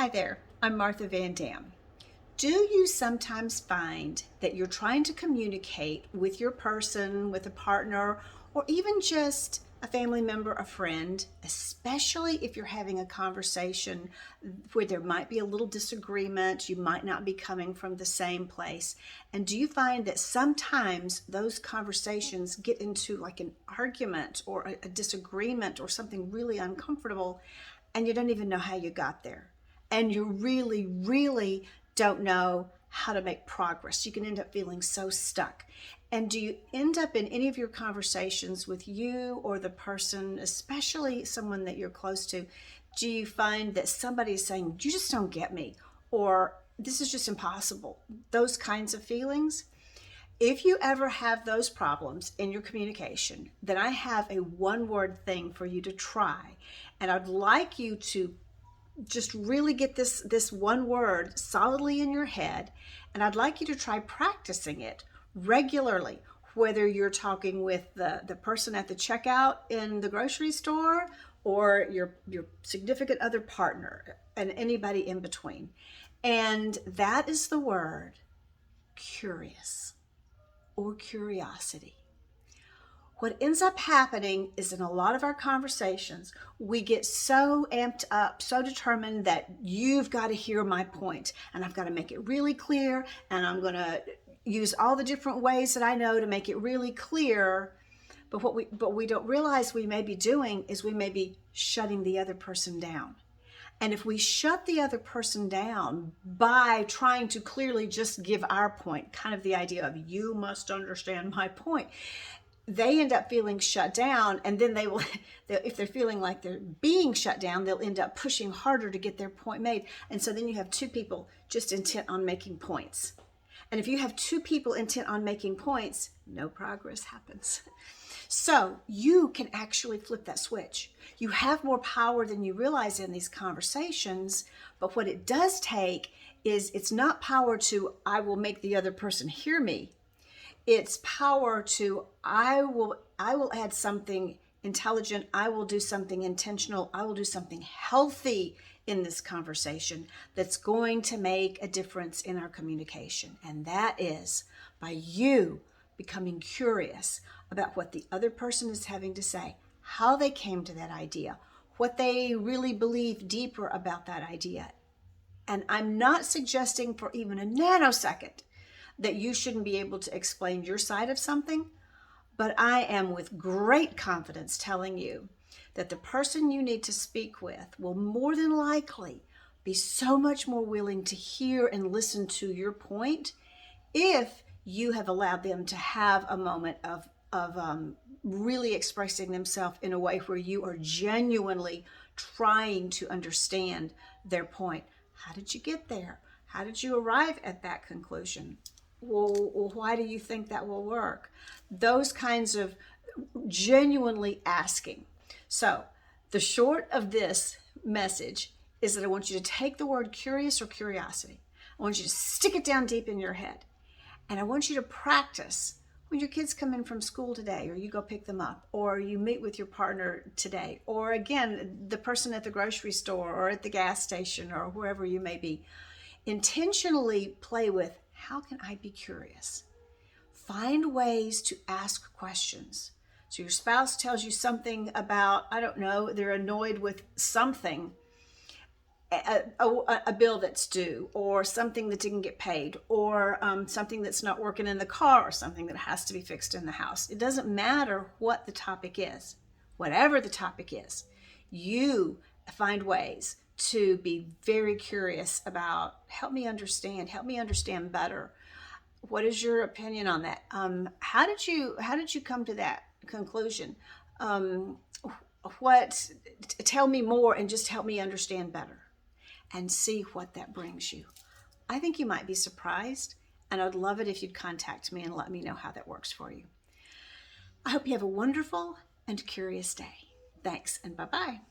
Hi there, I'm Martha Van Dam. Do you sometimes find that you're trying to communicate with your person, with a partner, or even just a family member, a friend, especially if you're having a conversation where there might be a little disagreement, you might not be coming from the same place? And do you find that sometimes those conversations get into like an argument or a disagreement or something really uncomfortable, and you don't even know how you got there? And you really don't know how to make progress. You can end up feeling so stuck. And do you end up in any of your conversations with you or the person, especially someone that you're close to, do you find that somebody is saying, you just don't get me, or this is just impossible? Those kinds of feelings. If you ever have those problems in your communication, then I have a one-word thing for you to try. And I'd like you to just really get this one word solidly in your head, and I'd like you to try practicing it regularly, whether you're talking with the person at the checkout in the grocery store or your significant other partner and anybody in between. And that is the word curious or curiosity. What ends up happening is in a lot of our conversations, we get so amped up, so determined that you've got to hear my point, and I've got to make it really clear, and I'm going to use all the different ways that I know to make it really clear. But what we don't realize we may be doing is we may be shutting the other person down. And if we shut the other person down by trying to clearly just give our point, kind of the idea of you must understand my point, they end up feeling shut down, and then they will, if they're feeling like they're being shut down, they'll end up pushing harder to get their point made. And so then you have two people just intent on making points. And if you have two people intent on making points, no progress happens. So you can actually flip that switch. You have more power than you realize in these conversations, but what it does take is it's not power to, I will make the other person hear me. It's power to, I will add something intelligent, I will do something intentional, I will do something healthy in this conversation that's going to make a difference in our communication. And that is by you becoming curious about what the other person is having to say, how they came to that idea, what they really believe deeper about that idea. And I'm not suggesting for even a nanosecond that you shouldn't be able to explain your side of something, but I am with great confidence telling you that the person you need to speak with will more than likely be so much more willing to hear and listen to your point if you have allowed them to have a moment of really expressing themselves in a way where you are genuinely trying to understand their point. How did you get there? How did you arrive at that conclusion? Well, why do you think that will work? Those kinds of genuinely asking. So the short of this message is that I want you to take the word curious or curiosity. I want you to stick it down deep in your head. And I want you to practice when your kids come in from school today, or you go pick them up, or you meet with your partner today, or again, the person at the grocery store or at the gas station or wherever you may be. Intentionally play with, how can I be curious? Find ways to ask questions. So your spouse tells you something about, I don't know, they're annoyed with something, a bill that's due, or something that didn't get paid, or something that's not working in the car, or something that has to be fixed in the house. It doesn't matter what the topic is. Whatever the topic is, you find ways to be very curious about, help me understand better. What is your opinion on that? How did you come to that conclusion? Tell me more and just help me understand better, and see what that brings you. I think you might be surprised, and I'd love it if you'd contact me and let me know how that works for you. I hope you have a wonderful and curious day. Thanks, and bye-bye.